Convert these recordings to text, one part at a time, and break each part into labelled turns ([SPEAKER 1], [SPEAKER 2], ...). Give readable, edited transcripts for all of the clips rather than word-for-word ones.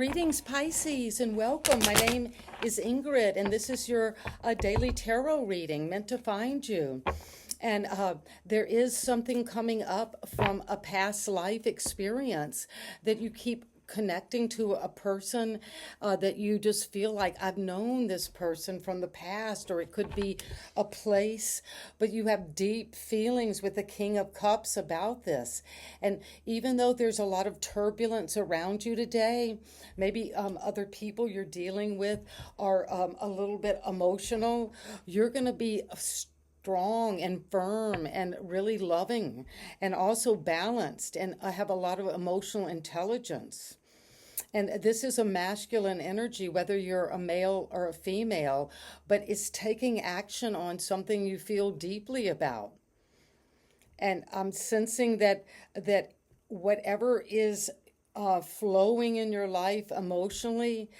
[SPEAKER 1] Greetings, Pisces, and welcome. My name is Ingrid, and this is your daily tarot reading meant to find you. And there is something coming up from a past life experience that you keep connecting to a person that you just feel like I've known this person from the past, or it could be a place, but you have deep feelings with the King of Cups about this. And even though there's a lot of turbulence around you today, maybe other people you're dealing with are a little bit emotional, you're going to be strong and firm and really loving and also balanced and have a lot of emotional intelligence. And this is a masculine energy, whether you're a male or a female, but it's taking action on something you feel deeply about. And I'm sensing that whatever is flowing in your life emotionally,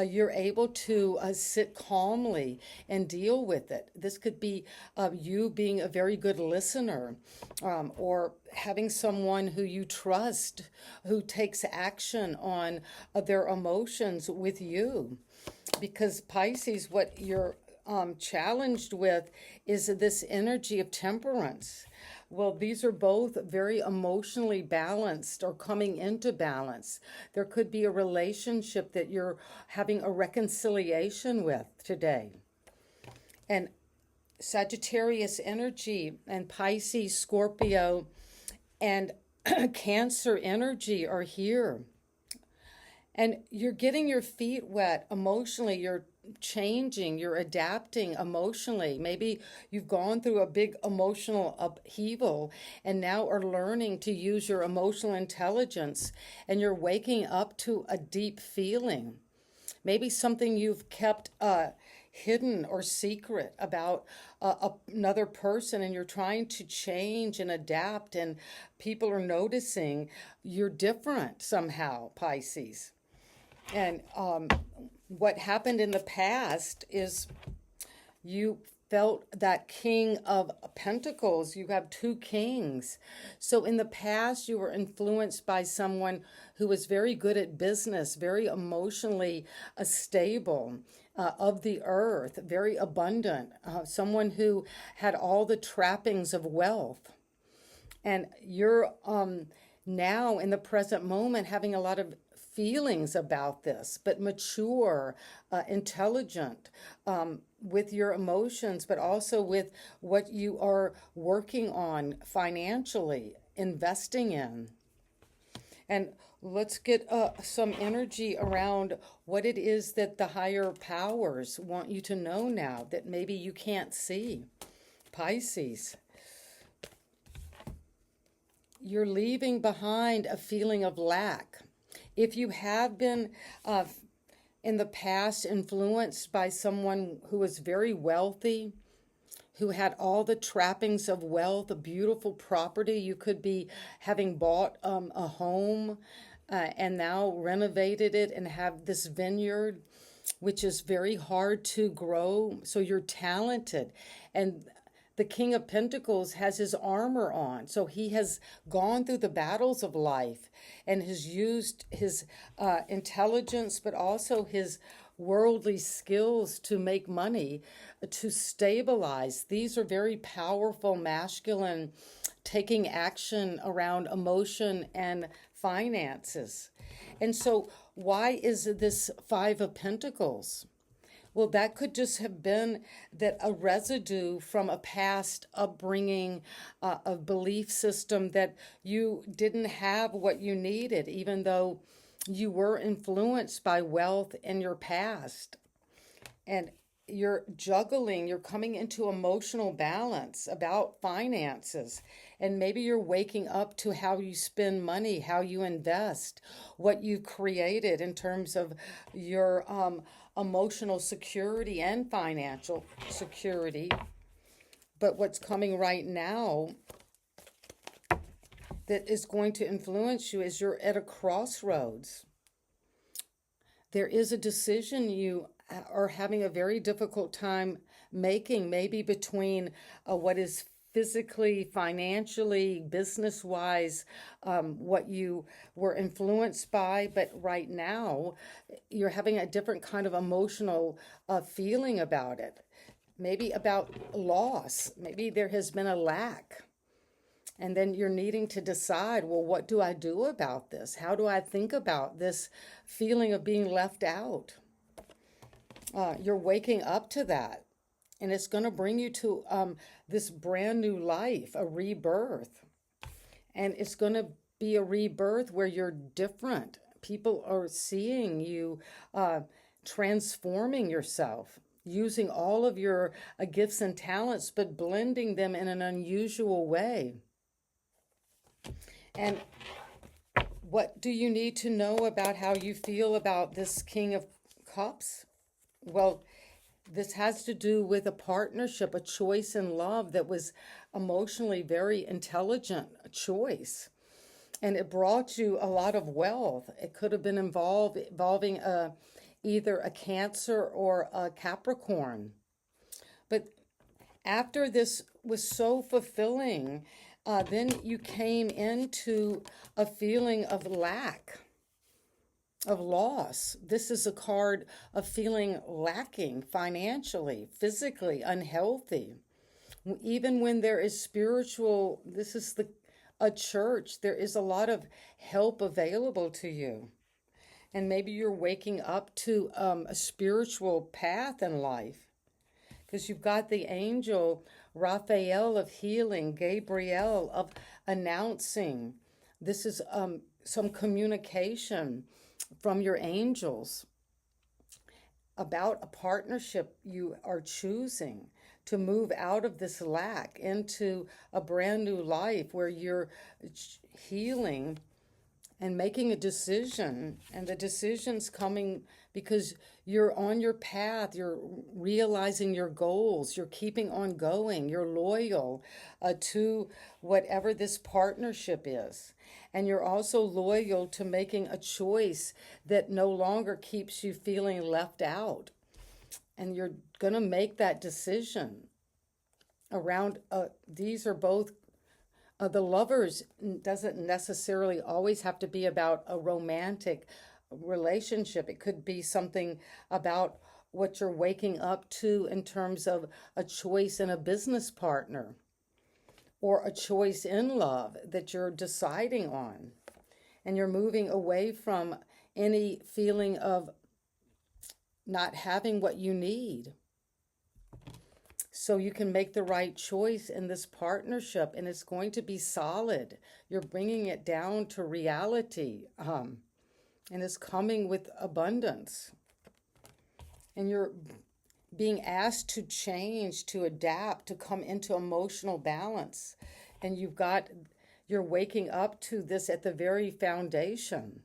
[SPEAKER 1] you're able to sit calmly and deal with it. This could be you being a very good listener, or having someone who you trust who takes action on their emotions with you. Because Pisces, what you're challenged with is this energy of temperance. Well, these are both very emotionally balanced or coming into balance. There could be a relationship that you're having a reconciliation with today. And Sagittarius energy and Pisces, Scorpio, and Cancer energy are here. And you're getting your feet wet emotionally. You're changing, you're adapting emotionally. Maybe you've gone through a big emotional upheaval and now are learning to use your emotional intelligence, and you're waking up to a deep feeling. Maybe something you've kept hidden or secret about another person, and you're trying to change and adapt, and people are noticing you're different somehow, Pisces. And what happened in the past is you felt that King of Pentacles. You have two kings. So in the past, you were influenced by someone who was very good at business, very emotionally stable, of the earth, very abundant, someone who had all the trappings of wealth. And you're now in the present moment having a lot of feelings about this, but mature, intelligent, with your emotions, but also with what you are working on financially, investing in. And let's get some energy around what it is that the higher powers want you to know now that maybe you can't see. Pisces, you're leaving behind a feeling of lack. If you have been in the past influenced by someone who was very wealthy, who had all the trappings of wealth, a beautiful property, you could be having bought a home and now renovated it and have this vineyard, which is very hard to grow. So you're talented. And the King of Pentacles has his armor on. So he has gone through the battles of life and has used his intelligence, but also his worldly skills to make money, to stabilize. These are very powerful, masculine, taking action around emotion and finances. And so why is this Five of Pentacles? Well, that could just have been that a residue from a past upbringing, a belief system that you didn't have what you needed, even though you were influenced by wealth in your past. And you're juggling, you're coming into emotional balance about finances. And maybe you're waking up to how you spend money, how you invest, what you created in terms of your emotional security and financial security. But what's coming right now that is going to influence you is you're at a crossroads. There is a decision you are having a very difficult time making, maybe between what is physically, financially, business-wise, what you were influenced by, but right now you're having a different kind of emotional feeling about it. Maybe about loss. Maybe there has been a lack. And then you're needing to decide, well, what do I do about this? How do I think about this feeling of being left out? You're waking up to that. And it's going to bring you to this brand new life, a rebirth. And it's going to be a rebirth where you're different. People are seeing you transforming yourself, using all of your gifts and talents, but blending them in an unusual way. And what do you need to know about how you feel about this King of Cups? Well, this has to do with a partnership, a choice in love that was emotionally very intelligent choice. And it brought you a lot of wealth. It could have been involving either a Cancer or a Capricorn. But after this was so fulfilling, then you came into a feeling of lack, of loss. This is a card of feeling lacking financially, physically, unhealthy. Even when there is spiritual, this is a church, there is a lot of help available to you. And maybe you're waking up to a spiritual path in life, because you've got the angel Raphael of healing, Gabriel of announcing. This is some communication from your angels about a partnership you are choosing to move out of this lack into a brand new life where you're healing and making a decision. And the decision's coming because you're on your path, you're realizing your goals, you're keeping on going, you're loyal to whatever this partnership is. And you're also loyal to making a choice that no longer keeps you feeling left out. And you're going to make that decision around, these are both, the lovers doesn't necessarily always have to be about a romantic relationship. It could be something about what you're waking up to in terms of a choice in a business partner, or a choice in love that you're deciding on. And you're moving away from any feeling of not having what you need, so you can make the right choice in this partnership, and it's going to be solid. You're bringing it down to reality, and it's coming with abundance. And you're being asked to change, to adapt, to come into emotional balance. And you're waking up to this at the very foundation.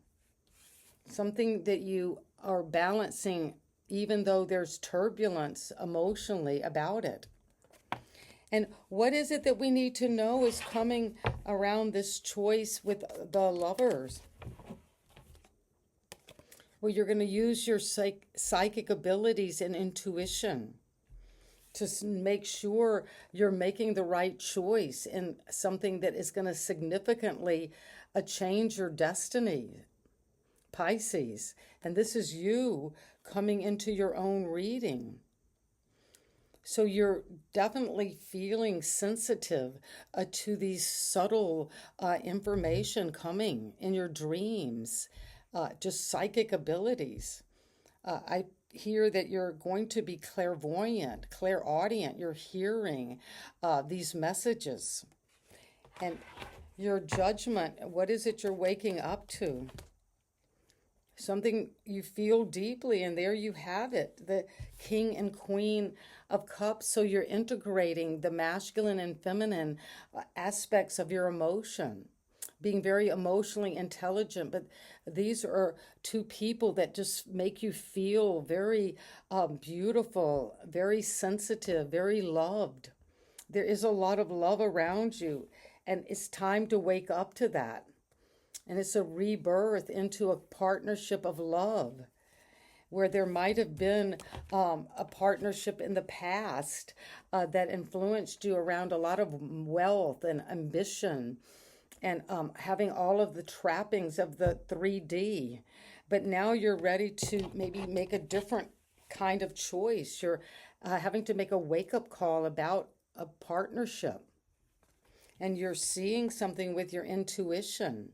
[SPEAKER 1] Something that you are balancing, even though there's turbulence emotionally about it. And what is it that we need to know is coming around this choice with the lovers? Well, you're going to use your psychic abilities and intuition to make sure you're making the right choice in something that is going to significantly change your destiny, Pisces. And this is you coming into your own reading. So you're definitely feeling sensitive to these subtle information coming in your dreams, just psychic abilities. I hear that you're going to be clairvoyant, clairaudient. You're hearing these messages. And your judgment, what is it you're waking up to? Something you feel deeply, and there you have it, the King and Queen of Cups. So you're integrating the masculine and feminine aspects of your emotion, being very emotionally intelligent. But these are two people that just make you feel very beautiful, very sensitive, very loved. There is a lot of love around you, and it's time to wake up to that. And it's a rebirth into a partnership of love. where there might have been a partnership in the past that influenced you around a lot of wealth and ambition and having all of the trappings of the 3D. But now you're ready to maybe make a different kind of choice. You're having to make a wake-up call about a partnership. And you're seeing something with your intuition.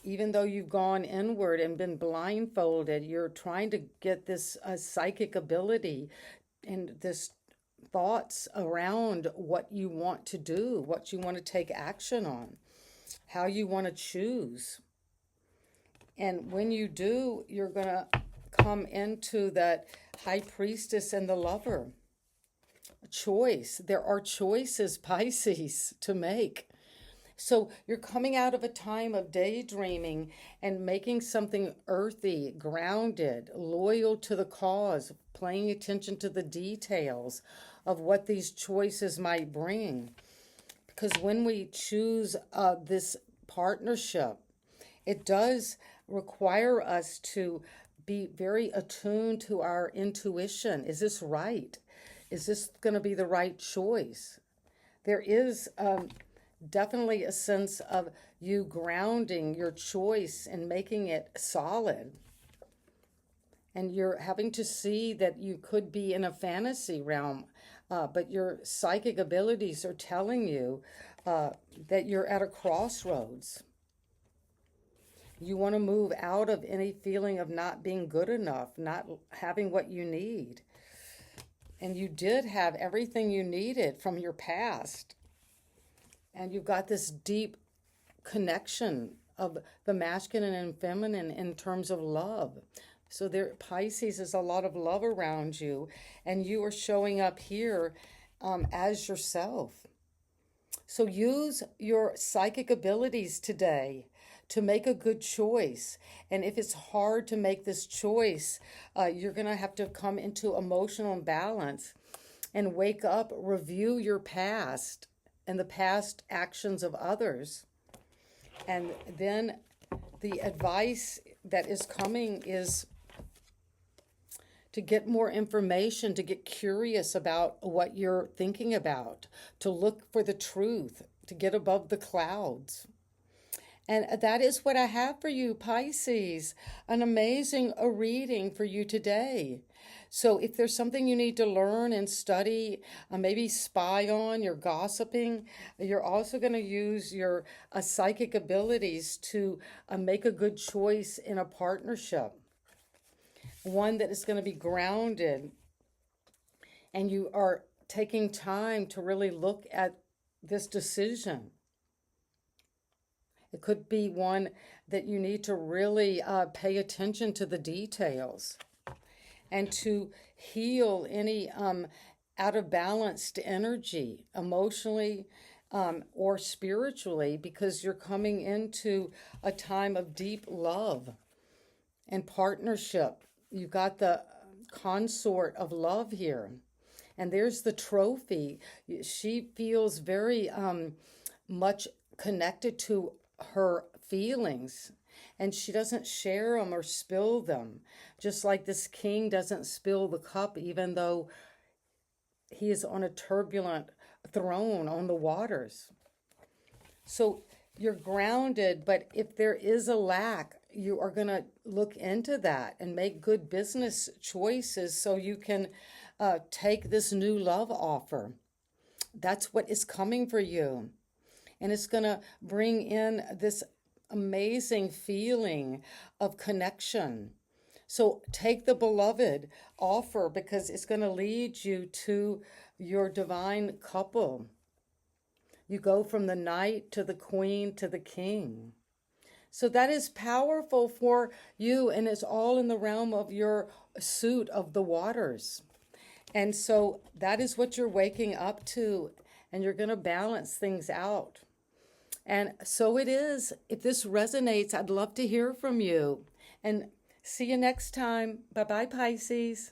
[SPEAKER 1] Even though you've gone inward and been blindfolded, you're trying to get this psychic ability and this thoughts around what you want to do, what you want to take action on, how you want to choose. And when you do, you're going to come into that high priestess and the lover. A choice. There are choices, Pisces, to make. So you're coming out of a time of daydreaming and making something earthy, grounded, loyal to the cause, paying attention to the details of what these choices might bring. Because when we choose this partnership, it does require us to be very attuned to our intuition. Is this right? Is this going to be the right choice? There is definitely a sense of you grounding your choice and making it solid. And you're having to see that you could be in a fantasy realm, but your psychic abilities are telling you that you're at a crossroads. You want to move out of any feeling of not being good enough, not having what you need. And you did have everything you needed from your past. And you've got this deep connection of the masculine and feminine in terms of love. So there, Pisces, is a lot of love around you, and you are showing up here as yourself. So use your psychic abilities today to make a good choice. And if it's hard to make this choice, you're going to have to come into emotional imbalance and wake up, review your past and the past actions of others. And then the advice that is coming is to get more information, to get curious about what you're thinking about, to look for the truth, to get above the clouds. And that is what I have for you, Pisces. An amazing reading for you today. So if there's something you need to learn and study, maybe spy on, you're gossiping, you're also going to use your psychic abilities to make a good choice in a partnership. One that is going to be grounded. And you are taking time to really look at this decision. It could be one that you need to really pay attention to the details and to heal any out of balanced energy, emotionally or spiritually, because you're coming into a time of deep love and partnership. You've got the consort of love here. And there's the trophy. She feels very much connected to her feelings, and she doesn't share them or spill them, just like this king doesn't spill the cup even though he is on a turbulent throne on the waters. So you're grounded, but if there is a lack, you are going to look into that and make good business choices so you can take this new love offer. That's what is coming for you. And it's going to bring in this amazing feeling of connection. So take the beloved offer, because it's going to lead you to your divine couple. You go from the knight to the queen to the king. So that is powerful for you, and it's all in the realm of your suit of the waters. And so that is what you're waking up to, and you're going to balance things out. And so it is. If this resonates, I'd love to hear from you. And see you next time. Bye-bye, Pisces.